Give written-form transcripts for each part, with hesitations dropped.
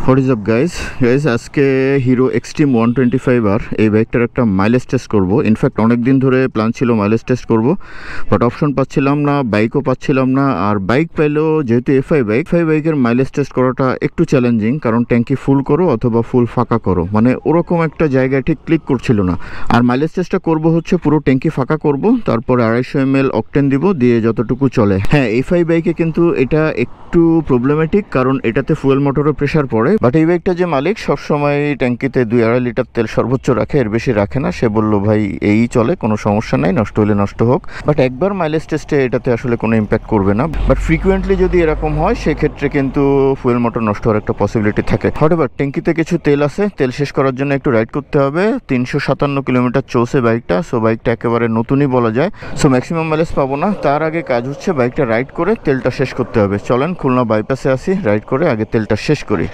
What is up guys আজকে hero Xtreme 125R এই বাইকটার একটা মাইলেজ টেস্ট করবো। ইনফ্যাক্ট অনেক দিন ধরে প্ল্যান ছিল মাইলেজ টেস্ট করব, বাট অপশন পাচ্ছিলাম না, বাইকও পাচ্ছিলাম না। আর বাইক পাইলেও যেহেতু এফআই বাইকের মাইলেজ টেস্ট করাটা একটু চ্যালেঞ্জিং, কারণ ট্যাঙ্কি ফুল করো অথবা ফুল ফাঁকা করো, মানে ওরকম একটা জায়গায় ঠিক ক্লিক করছিল না। আর মাইলেজ টেস্টটা করব হচ্ছে পুরো ট্যাঙ্কি ফাঁকা করব, তারপরে 250 ml অকটেন দিব, দিয়ে যতটুকু চলে। হ্যাঁ, এফআই বাইকে কিন্তু এটা একটু প্রবলেমেটিক, কারণ এটাতে ফুয়েল মোটরের প্রেশার পড়ে। বাট এই বাইকটা যে মালিক সবসময় ট্যাঙ্কিতে 2-2.5 লিটার তেল সর্বোচ্চ রাখে, এর বেশি রাখে না। সে বলল ভাই এই চলে, কোনো সমস্যা নাই, নষ্ট হলে নষ্ট হোক। বাট একবার মাইলেজ টেস্টে এটাতে আসলে কোনো ইম্প্যাক্ট করবে না। বাট ফ্রিকুয়েন্টলি যদি এরকম হয় সেক্ষেত্রে কিন্তু ফুয়েল মোটর নষ্ট হওয়ার একটা পসিবিলিটি থাকে। হঠাৎ ট্যাঙ্কিতে কিছু তেল আছে, তেল শেষ করার জন্য একটু রাইড করতে হবে। 357 কিলোমিটার চলছে বাইকটা, সো বাইকটা একেবারে নতুনই বলা যায়। সো ম্যাক্সিমাম মাইলেজ পাবো না, তার আগে কাজ হচ্ছে বাইকটা রাইড করে তেলটা শেষ করতে হবে। চলেন খুলনা বাইপাসে আসি, রাইড করে আগে তেলটা শেষ করি।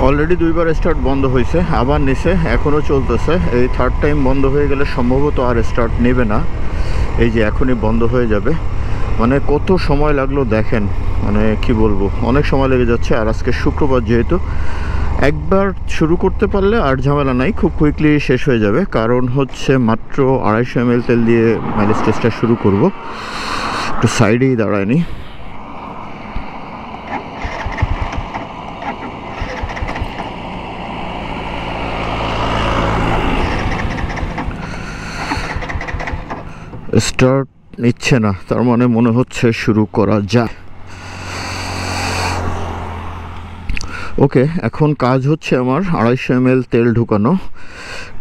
অলরেডি 2বার স্টার্ট বন্ধ হয়েছে, আবার নিচে এখনও চলতেছে। এই থার্ড টাইম বন্ধ হয়ে গেলে সম্ভবত আর স্টার্ট নেবে না। এই যে এখনই বন্ধ হয়ে যাবে, মানে কত সময় লাগলো দেখেন, মানে কি বলবো, অনেক সময় লেগে যাচ্ছে। আর আজকে শুক্রবার যেহেতু, একবার শুরু করতে পারলে আর ঝামেলা নাই, খুব কুইকলি শেষ হয়ে যাবে। কারণ হচ্ছে মাত্র 250 ml তেল দিয়ে মাইলেজ টেস্টটা শুরু করব। একটু সাইডেই দাঁড়ায়নি। স্টার্ট নিচ্ছে না, তার মানে মনে হচ্ছে শুরু করা যায়। ওকে, এখন কাজ হচ্ছে আমার 250 ml তেল ঢুকানো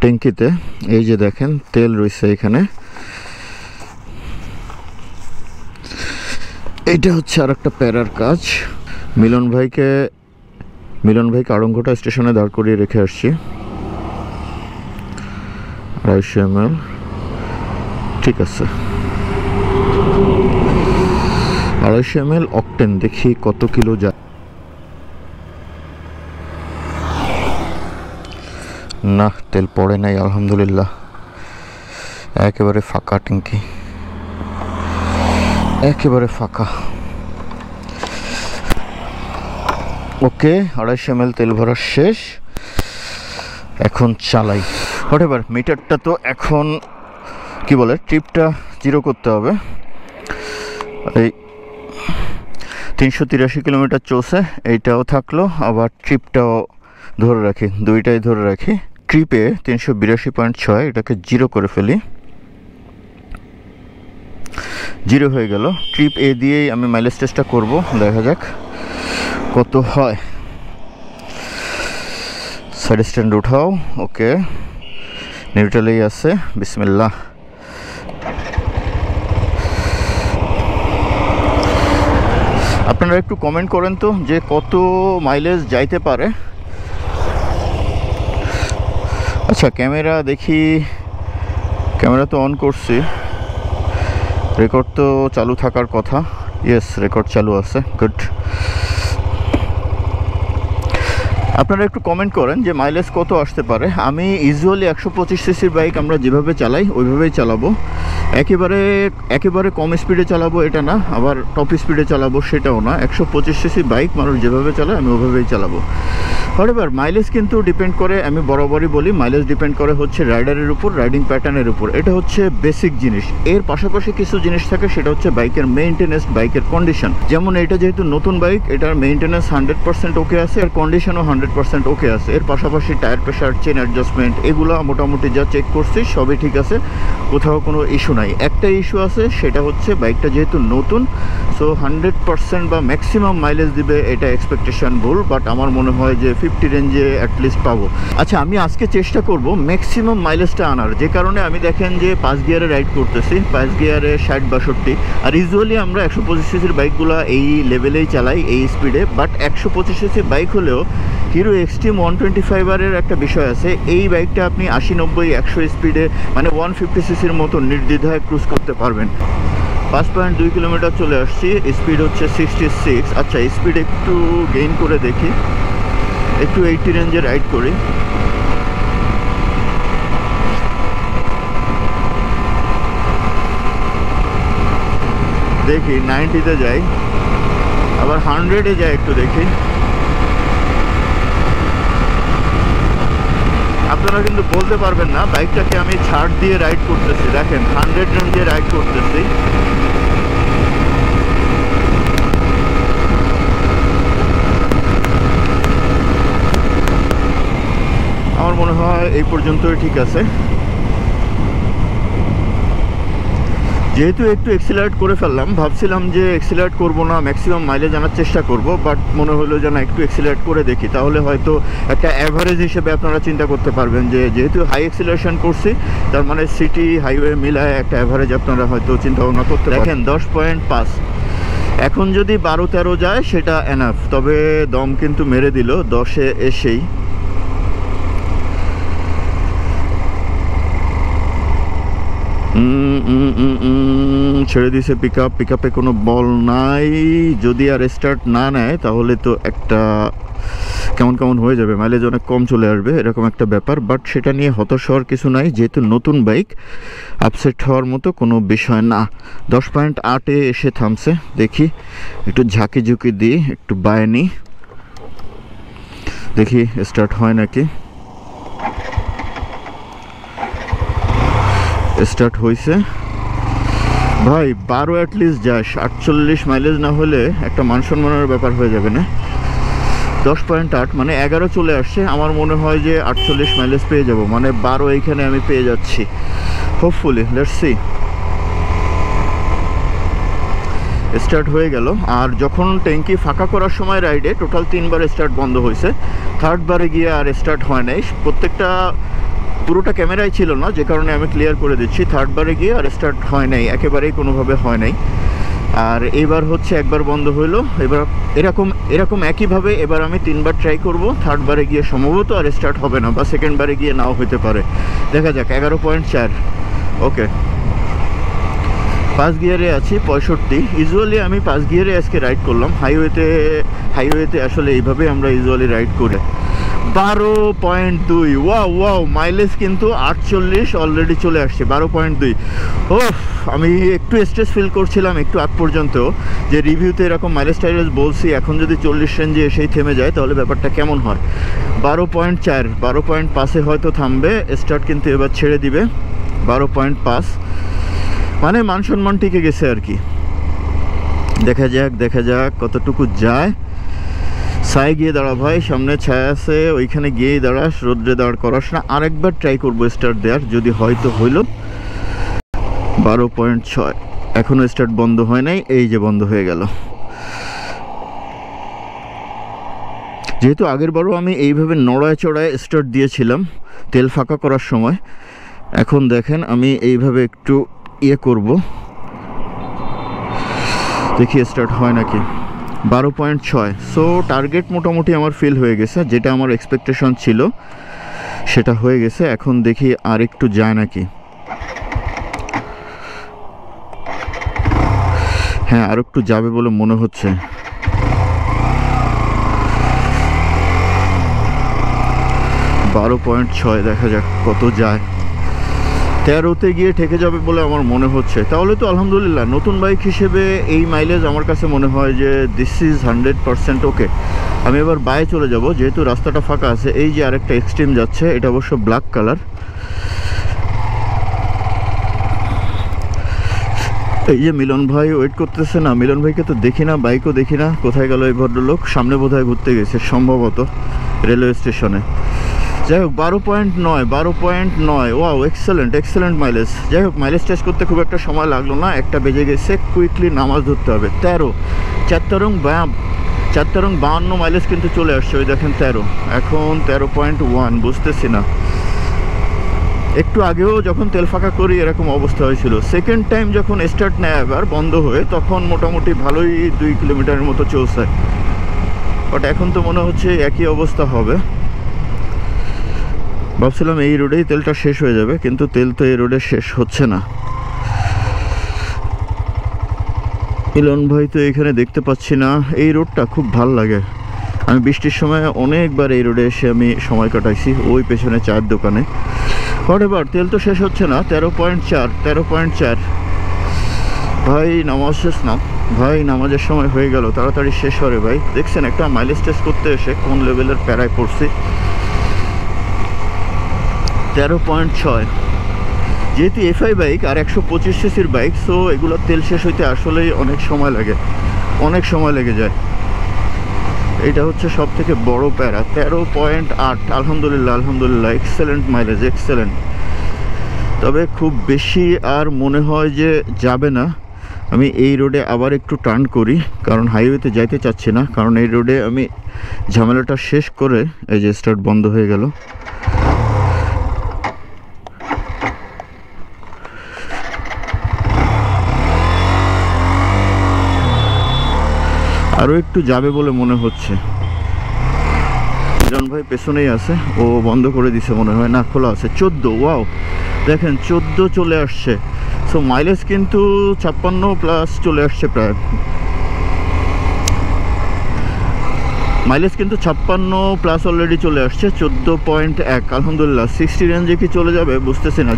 ট্যাঙ্কিতে। এই যে দেখেন তেল রয়েছে এখানে। এইটা হচ্ছে আর একটা প্যারার কাজ। মিলন ভাইকে আড়ংঘটা স্টেশনে দাঁড় করিয়ে রেখে আসছি। 250 ml ঠিক আছে। 250 ml অকটেন, দেখি কত কিলো যায়। না, তেল পড়ে নাই আলহামদুলিল্লাহ, একেবারে ফাঁকা ট্যাঙ্কি, একেবারে ফাঁকা। ওকে, 250 ml তেল ভরা শেষ, এখন চালাই। হোয়াটএভার, মিটারটা তো এখন কি বলে, ট্রিপটা 0 করতে হবে। এই 383 কিলোমিটার চলছে, এইটাও থাকলো, আবার ট্রিপটাও ধরে রাখি, দুইটাই ধরে রাখি। ট্রিপে 382.6, এটাকে 0 করে ফেলি। 0 হয়ে গেল। ট্রিপ এ দিয়েই আমি মাইলেজ টেস্টটা করবো, দেখা যাক কত হয়। সাইড স্ট্যান্ড উঠাও। ওকে, নিউট্রালেই আছে, বিসমিল্লাহ। আপনারা একটু কমেন্ট করেন তো যে কত মাইলেজ যাইতে পারে। আচ্ছা, ক্যামেরা দেখি, ক্যামেরা তো অন করছি, রেকর্ড তো চালু থাকার কথা। ইয়েস, রেকর্ড চালু আছে, গুড। আপনারা একটু কমেন্ট করেন যে মাইলেজ কত আসতে পারে। আমি ইউজুয়ালি 125 সিসির বাইক আমরা যেভাবে চালাই ওইভাবেই চালাবো। একেবারে কম স্পিডে চালাবো এটা না, আবার টপ স্পিডে চালাবো সেটাও না। 125 সিসি বাইক মানুষ যেভাবে চালায় আমি ওইভাবেই চালাবো। হোয়াটএভার, মাইলেজ কিন্তু ডিপেন্ড করে, আমি বরাবরই বলি, মাইলেজ ডিপেন্ড করে হচ্ছে রাইডারের উপর, রাইডিং প্যাটার্নের উপর। এটা হচ্ছে বেসিক জিনিস। এর পাশাপাশি কিছু জিনিস থাকে, সেটা হচ্ছে বাইকের মেইনটেনেন্স, বাইকের কন্ডিশন। যেমন এটা যেহেতু নতুন বাইক, এটার মেইনটেনেন্স 100% ওকে আছে, এর কন্ডিশনও 100% ওকে আছে। এর পাশাপাশি টায়ার প্রেশার, চেন অ্যাডজাস্টমেন্ট, এগুলো মোটামুটি যা চেক করছি সবই ঠিক আছে, কোথাও কোনো ইস্যু নাই। নাই। একটা ইস্যু আছে, সেটা হচ্ছে বাইকটা যেহেতু নতুন, সো 100% বা ম্যাক্সিমাম মাইলেজ দিবে এটা এক্সপেকটেশন ভুল, বাট আমার মনে হয় যে 50 রেঞ্জে অ্যাটলিস্ট পাবো। আচ্ছা, আমি আজকে চেষ্টা করব ম্যাক্সিমাম মাইলেজটা আনার, যে কারণে আমি দেখেন যে 5 গিয়ারে রাইড করতেছি, 5 গিয়ারে 60-62, আর ইউজুয়ালি আমরা 125 সিসির বাইকগুলো এই লেভেলেই চালাই, এই স্পিডে। বাট 125 সিসির বাইক হলেও হিরো এক্সট্রিম 125R-এর একটা বিষয় আছে, এই বাইকটা আপনি 80-90-100 স্পিডে মানে 150 সিসির মতো নির্দ্বিধায় ক্রুজ করতে পারবেন। 5.2 কিলোমিটার চলে আসছি, স্পিড হচ্ছে 66। আচ্ছা, স্পিড একটু গেইন করে দেখি, একটু 80 রেঞ্জে রাইড করি। দেখি 90-তে যাই, আবার 100-এ যাই, একটু দেখি। আপনারা কিন্তু বলতে পারবেন না বাইকটাকে আমি ছাড় দিয়ে রাইড করতেছি। দেখেন 100 রেঞ্জে রাইড করতেছি। আমার মনে হয় এই পর্যন্তই ঠিক আছে। যেহেতু একটু এক্সিলারেট করে ফেললাম, ভাবছিলাম যে এক্সিলারেট করব না, ম্যাক্সিমাম মাইলেজ আনার চেষ্টা করব, বাট মনে হলো যে না, একটু এক্সিলারেট করে দেখি, তাহলে হয়তো একটা অ্যাভারেজ হিসেবে আপনারা চিন্তা করতে পারবেন যে যেহেতু হাই এক্সিলারেশন করছি, তার মানে সিটি হাইওয়ে মিলায় একটা অ্যাভারেজ আপনারা হয়তো চিন্তা ভাবনা করতে পারেন। দেখেন 10.5, এখন যদি 12-13 যায় সেটা এনাফ, তবে দম কিন্তু মেরে দিল 10-এ এসেই। ছেড়ে দিয়েছে পিক আপে কোনো বল নাই। যদি আর স্টার্ট না নেয় তাহলে তো একটা কেমন কেমন হয়ে যাবে, মাইলেজ অনেক কম চলে আসবে, এরকম একটা ব্যাপার। বাট সেটা নিয়ে হতাশ হওয়ার কিছু নাই, যেহেতু নতুন বাইক, আপসেট হওয়ার মতো কোনো বিষয় না। 10.8-এ এসে থামছে, দেখি একটু ঝাঁকি ঝুঁকি দিই, একটু বায়নি, দেখি স্টার্ট হয় নাকি। স্টার্ট হয়েছে ভাই, 12 অ্যাটলিস্ট যাস, 48 মাইলেজ না হলে একটা মান সম্মানের ব্যাপার হয়ে যাবে না। 10.8 মানে 11 চলে আসছে, আমার মনে হয় যে 48 মাইলেজ পেয়ে যাব, মানে 12 এইখানে আমি পেয়ে যাচ্ছি হোপফুলি। Let's see. স্টার্ট হয়ে গেল। আর যখন ট্যাঙ্কি ফাঁকা করার সময় রাইডে টোটাল 3 বার স্টার্ট বন্ধ হয়েছে, 3rd বারে গিয়ে আর স্টার্ট হয় নাই। প্রত্যেকটা পুরোটা ক্যামেরায় ছিল না, যে কারণে আমি ক্লিয়ার করে দিচ্ছি, 3rd বারে গিয়ে আর স্টার্ট হয় নাই, একেবারেই কোনোভাবে হয় নাই। আর এবার হচ্ছে একবার বন্ধ হইলো, এবার এরকম একইভাবে এবার আমি 3 বার ট্রাই করব। 3rd বারে গিয়ে সম্ভবত আর স্টার্ট হবে না, বা 2nd বারে গিয়ে নাও হতে পারে, দেখা যাক। 11.4, ওকে। 5 গিয়ারে আছি, 65। ইউজুয়ালি আমি 5 গিয়ারে আজকে রাইড করলাম। হাইওয়েতে আসলে এইভাবে আমরা ইউজুয়ালি রাইড করি। 12.2, ওয়াও, মাইলেজ কিন্তু 48 অলরেডি চলে আসছে। 12.2, ও আমি একটু স্ট্রেস ফিল করছিলাম একটু আগ পর্যন্ত, যে রিভিউতে এরকম মাইলেজ টাইলেজ বলছি, এখন যদি 40 রেঞ্জে এসেই থেমে যায় তাহলে ব্যাপারটা কেমন হয়। 12.4, 12.5-এ হয়তো থামবে, স্টার্ট কিন্তু এবার ছেড়ে দিবে। 12.5 মানে মান সম্মান টিকে গেছে আর কি। দেখা যাক কতটুকু যায়। ছায় গিয়ে দাঁড়া ভাই, সামনে ছায়া আছে, ওইখানে গিয়েই দাঁড়াস, রোদ্রে দাঁড় করাস না। আরেকবার ট্রাই করবো স্টার্ট দেওয়ার, যদি হয়তো হইল। 12.6, এখনও স্টার্ট বন্ধ হয় নাই, এই যে বন্ধ হয়ে গেল। যেহেতু আগের বারও আমি এইভাবে নড়ায় চড়ায় স্টার্ট দিয়েছিলাম তেল ফাঁকা করার সময়, এখন দেখেন আমি এইভাবে একটু করব, দেখি স্টার্ট হয় নাকি। 12.6, সো টার্গেট মোটামুটি আমার ফিল হয়ে গেছে, যেটা আমার এক্সপেকটেশন ছিল সেটা হয়ে গেছে। এখন দেখি আর একটু যায় নাকি। হ্যাঁ, আর একটু যাবে বলে মনে হচ্ছে। 12.6, দেখা যাক কত যায়। 13-তে গিয়ে ঠেকে যাবে বলে আমার মনে হচ্ছে। তাহলে তো আলহামদুলিল্লাহ, নতুন বাইক হিসেবে এই মাইলেজ আমার কাছে মনে হয় যে দিস ইজ 100% ওকে। আমি এবার বায়ে চলে যাব, যেহেতু রাস্তাটা ফাঁকা আছে। এই যে আরেকটা এক্সট্রিম যাচ্ছে, এটা অবশ্য ব্ল্যাক কালার। এই যে মিলন ভাই ওয়েট করতেছে না, মিলন ভাইকে তো দেখি না, বাইকও দেখি না, কোথায় গেল এই ভদ্রলোক? সামনে বোধহয় ঘুরতে গেছে সম্ভবত, রেলওয়ে স্টেশনে। যাই হোক 12.9, 12.9, ওয়াও এক্সেলেন্ট এক্সেলেন্ট মাইলেজ। যাই হোক মাইলেজ টেস্ট করতে খুব একটা সময় লাগলো না, 1টা বেজে গেছে, কুইকলি নামাজ ধরতে হবে। 13 4 52 মাইলেজ কিন্তু চলে আসছে, ওই দেখেন 13, এখন 13.1, বুঝতেছি না। একটু আগেও যখন তেল ফাঁকা করি এরকম অবস্থা হয়েছিল। সেকেন্ড টাইম যখন স্টার্ট নেয় আবার বন্ধ হয়ে, তখন মোটামুটি ভালোই 2 কিলোমিটারের মতো চলছে, বাট এখন তো মনে হচ্ছে একই অবস্থা হবে। ভাবছিলাম এই রোডেই তেলটা শেষ হয়ে যাবে, কিন্তু তেল তো এই রোডে শেষ হচ্ছে না। মিলন ভাই তো এখানে দেখতে পাচ্ছি না। এই রোডটা খুব ভাল লাগে, আমি বৃষ্টির সময় অনেকবার এই রোডে এসে আমি সময় কাটাইছি, ওই পেছনে চায়ের দোকানে। হোয়াটএভার, তেল তো শেষ হচ্ছে না। 13.4 ভাই নামাজ শেষ না ভাই, নামাজের সময় হয়ে গেল, তাড়াতাড়ি শেষ হবে ভাই। দেখছেন একটা মাইলেজ টেস্ট করতে এসে কোন লেভেলের প্যারায় পড়ছি। 13.6, যেহেতু এফআই বাইক আর 125 সিসির বাইক, সো এগুলো তেল শেষ হইতে আসলেই অনেক সময় লাগে, অনেক সময় লেগে যায়। এটা হচ্ছে সব থেকে বড় প্যারা। 13.8, আলহামদুলিল্লাহ আলহামদুলিল্লাহ, এক্সেলেন্ট মাইলেজ, এক্সেলেন্ট। তবে খুব বেশি আর মনে হয় যে যাবে না। আমি এই রোডে আবার একটু টার্ন করি, কারণ হাইওয়েতে যাইতে চাচ্ছি না, কারণ এই রোডে আমি ঝামেলাটা শেষ করে, এই যে স্টার্ট বন্ধ হয়ে গেল। আরও একটু যাবে বলে মনে হচ্ছে। মিলন ভাই পেছনেই আছে, ও বন্ধ করে দিছে মনে হয়, না খোলা আছে। 14, ওয়াও দেখেন 14 চলে আসছে। সো মাইলেজ কিন্তু 56+ চলে আসছে প্রায়। মাইলেজ কিন্তু 56+ অলরেডি চলে আসছে। 14.1, আলহামদুলিল্লাহ। 60 রেঞ্জে কি চলে যাবে বুঝতেছি না,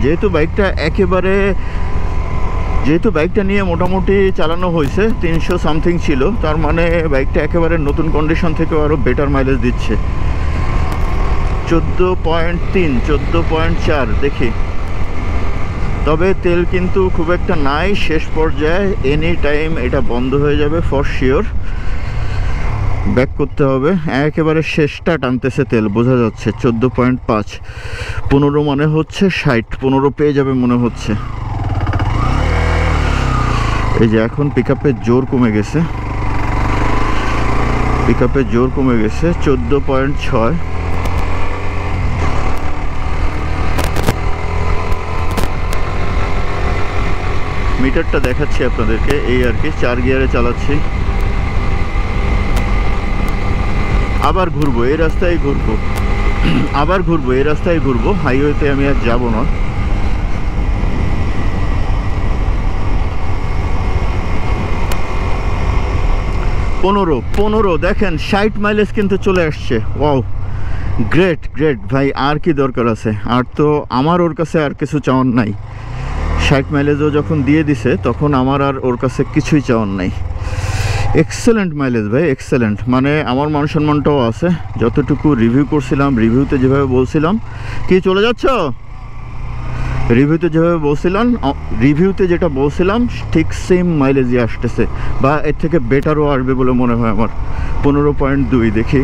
যেহেতু বাইকটা নিয়ে মোটামুটি চালানো হয়েছে, 300 সামথিং ছিল, তার মানে বাইকটা একেবারে নতুন কন্ডিশন থেকেও আরও বেটার মাইলেজ দিচ্ছে। 14.3, 14.4 দেখি। তবে তেল কিন্তু খুব একটা নাই, শেষ পর্যায়ে এনি টাইম এটা বন্ধ হয়ে যাবে ফর শিওর। ব্যাক করতে হবে, একেবারে শেষটা টানতেছে তেল, বোঝা যাচ্ছে। 14.5, 15 মানে হচ্ছে 60, 15 পেয়ে যাবে মনে হচ্ছে। এই যে এখন পিকআপের জোর কমে গেছে, 14.6। মিটারটা দেখাচ্ছি আপনাদেরকে, এই আর কি, 4 গিয়ারে চালাচ্ছি। আবার ঘুরবো এই রাস্তায়, ঘুরবো, হাইওয়েতে আমি আর যাবো না। 15 দেখেন 60 মাইলেজ কিন্তু চলে আসছে। ওয়াও, গ্রেট ভাই, আর কি দরকার আছে? আর তো আমার ওর কাছে আর কিছু চাওয়ার নাই। 60 মাইলেজও যখন দিয়ে দিছে, তখন আমার আর ওর কাছে কিছুই চাওয়ার নাই। এক্সেলেন্ট মাইলেজ ভাই, এক্সেলেন্ট। মানে আমার মান সম্মানটাও আছে। যতটুকু রিভিউ করছিলাম, রিভিউতে যেভাবে বলছিলাম, কি চলে যাচ্ছ, রিভিউতে যেটা বলছিলাম ঠিক সেম মাইলেজই আসতেছে, বা এর থেকে বেটারও আসবে বলে মনে হয় আমার। 15.2 দেখি।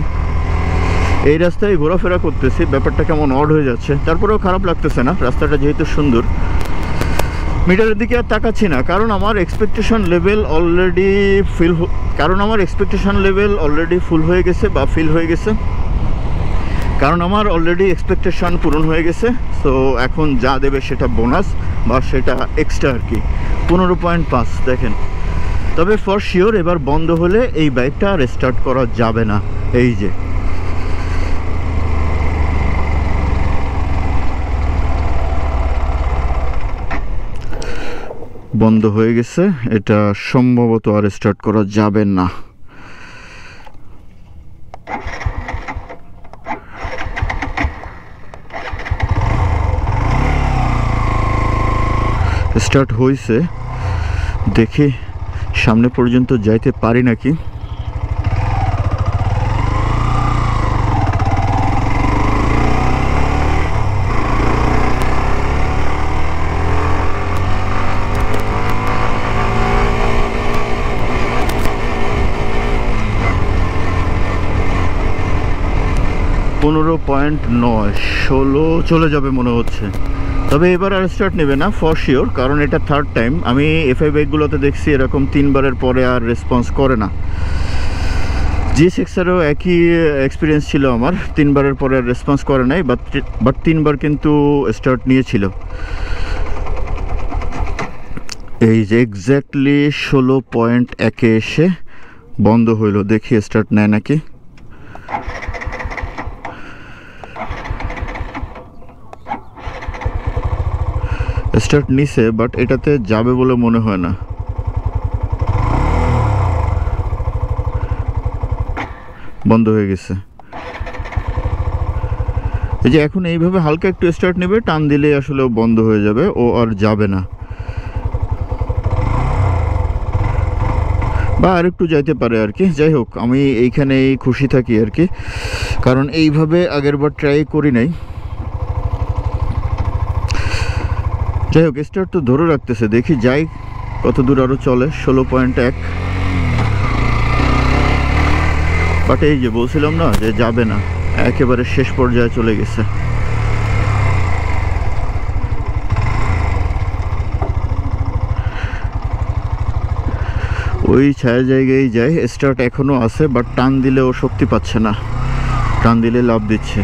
এই রাস্তায় ঘোরাফেরা করতেছি, ব্যাপারটা কেমন অড হয়ে যাচ্ছে, তারপরেও খারাপ লাগতেছে না, রাস্তাটা যেহেতু সুন্দর। মিটারের দিকে আর তাকাচ্ছি না, কারণ আমার এক্সপেকটেশন লেভেল অলরেডি ফুল হয়ে গেছে বা ফিল হয়ে গেছে, কারণ আমার অলরেডি এক্সপেকটেশন পূরণ হয়ে গেছে। সো এখন যা দেবে সেটা বোনাস বা সেটা এক্সট্রা আর কি। 15.5 দেখেন। তবে ফর শিওর এবার বন্ধ হলে এই বাইকটা আর স্টার্ট করা যাবে না। এই যে বন্ধ হয়ে গেছে, এটা সম্ভবত আর স্টার্ট করা যাবে না। স্টার্ট হয়েছে, দেখি সামনে পর্যন্ত যাইতে পারি নাকি। 15.9, 16 চলে যাবে মনে হচ্ছে। তবে এবার আর স্টার্ট নেবে না ফর শিওর, কারণ এটা থার্ড টাইম। আমি এফআই বাইকগুলোতে দেখছি এরকম 3বারের পরে আর রেসপন্স করে না। GSX-এরও একই এক্সপিরিয়েন্স ছিল আমার, 3বারের পরে আর রেসপন্স করে নাই, বাট 3বার কিন্তু স্টার্ট নিয়েছিল। এই যে এক্স্যাক্টলি 16.1 এসে বন্ধ হইল, দেখি স্টার্ট নেয় নাকি। স্টার্ট নিছে, বাট এটাতে যাবে বলে মনে হয় না। বন্ধ হয়ে গেছে। এই যে এখন এইভাবে হালকা একটু স্টার্ট নেবে, টান দিলে আসলে বন্ধ হয়ে যাবে, ও আর যাবে না, বা আর একটু যাইতে পারে আর কি। যাই হোক, আমি এইখানেই খুশি থাকি আর কি, কারণ এইভাবে আগেরবার ট্রাই করি নাই। যাই হোক, স্টার্ট তো ধরে রাখতেছে, দেখি যাই কত দূর আরও চলে। 16.1, বাট এই যে বলছিলাম না যে যাবে না, একেবারে শেষ পর্যায়ে চলে গেছে। ওই ছায়া জায়গায় যায়, স্টার্ট এখনো আছে, বাট টান দিলে ও শক্তি পাচ্ছে না, টান দিলে লাভ দিচ্ছে।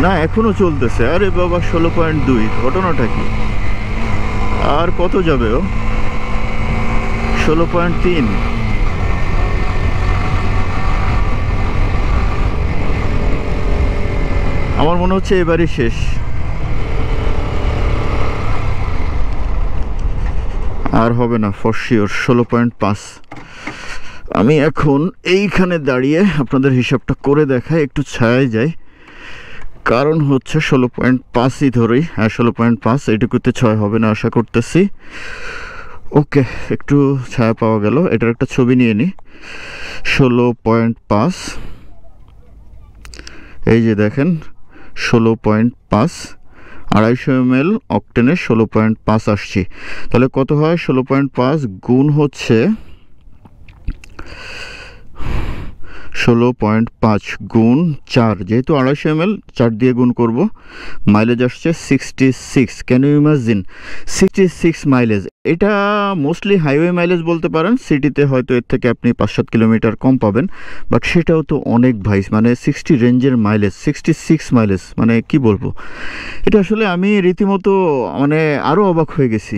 না, এখনো চলতেছে। আরে বাবা, 16.2, ঘটনাটা কি? আর কত যাবে ও? 16.3। আমার মনে হচ্ছে এবারই শেষ। আর হবে না ফর শিওর। 16.5। আমি এখন এইখানে দাঁড়িয়ে আপনাদের হিসাবটা করে দেখাই, একটু ছায়ায় যাই, কারণ হচ্ছে 16.5ই ধরেই। হ্যাঁ, 16.5, এটুকুতে 6 হবে না আশা করতেছি। ওকে, একটু ছায়া পাওয়া গেল। এটার একটা ছবি নিয়ে নিই। 16.5, এই যে দেখেন 16.5, 250 ml অকটেনে 16.5 আসছি। তাহলে কত হয়? 16.5 গুণ হচ্ছে 16.5 গুণ 4, যেহেতু 250 ml 4 দিয়ে গুণ করব। মাইলেজ আসছে 66। Can you imagine 66 mileage? এটা মোস্টলি হাইওয়ে মাইলেজ বলতে পারেন, সিটিতে হয়তো এর থেকে আপনি 5-7 কিলোমিটার কম পাবেন, বাট সেটাও তো অনেক ভাই। মানে 60 রেঞ্জের মাইলেজ, 66 মাইলেজ, মানে কি বলবো, এটা আসলে আমি রীতিমতো মানে আরও অবাক হয়ে গেছি।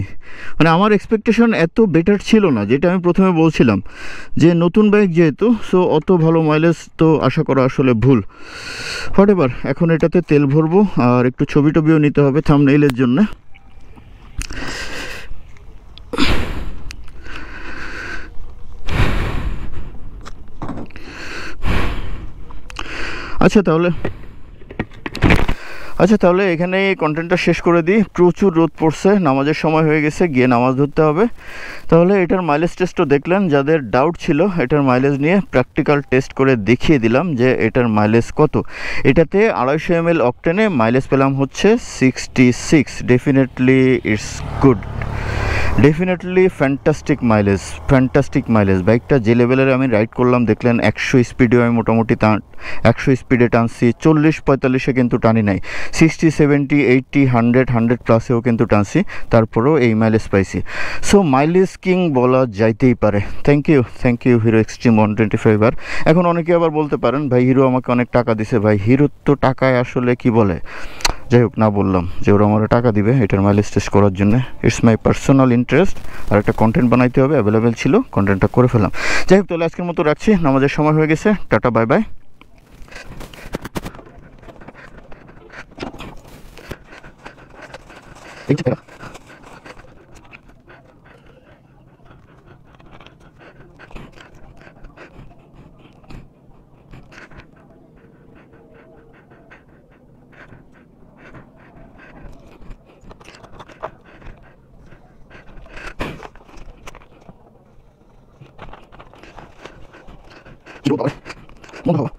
মানে আমার এক্সপেকটেশন এত বেটার ছিল না, যেটা আমি প্রথমে বলছিলাম যে নতুন বাইক যেহেতু, সো অত ভালো মাইলেজ তো আশা করা আসলে ভুল। হোয়াট এভার, এখন এটাতে তেল ভরবো আর একটু ছবি টবিও নিতে হবে থাম্বনেইলের জন্য। আচ্ছা তাহলে এখানে কন্টেন্টটা শেষ করে দিই। প্রচুর রোদ পড়ছে, নামাজের সময় হয়ে গেছে, গিয়ে নামাজ ধরতে হবে। তাহলে এটার মাইলেজ টেস্টও দেখলেন। যাদের ডাউট ছিল এটার মাইলেজ নিয়ে, প্র্যাকটিক্যাল টেস্ট করে দেখিয়ে দিলাম যে এটার মাইলেজ কত। এটাতে 250 ml অকটেনে মাইলেজ পেলাম হচ্ছে 66। Definitely it's good, definitely fantastic mileage. বাইকটা যে লেভেলের আমি রাইড করলাম দেখলেন, 100 স্পিডেও আমি মোটামুটি 100 স্পিডে টানছি, 40-45-এ কিন্তু টানি নাই, 60, 70, 80, 100 প্লাসেও কিন্তু টানছি, তারপরেও এই মাইলেজ পাইছি। সো মাইলেজ কিং বলা যাইতেই পারে। Thank you Hero Xtreme 125R। এখন অনেকে আবার বলতে পারেন, ভাই হিরো আমাকে অনেক টাকা দিছে। ভাই হিরোর তো টাকায় আসলে কি বলে, যাই হোক, না বললাম যে ওরা আমার টাকা দিবে এটার মাইলেজ টেস্ট করার জন্য। It's my personal interest. আর একটা কন্টেন্ট বানাইতে হবে, অ্যাভেলেবেল ছিল, কন্টেন্টটা করে ফেলাম। যাই হোক, তাহলে আজকের মতো রাখছি, নামাজের সময় হয়ে গেছে। Tata, bye bye. মনে হয়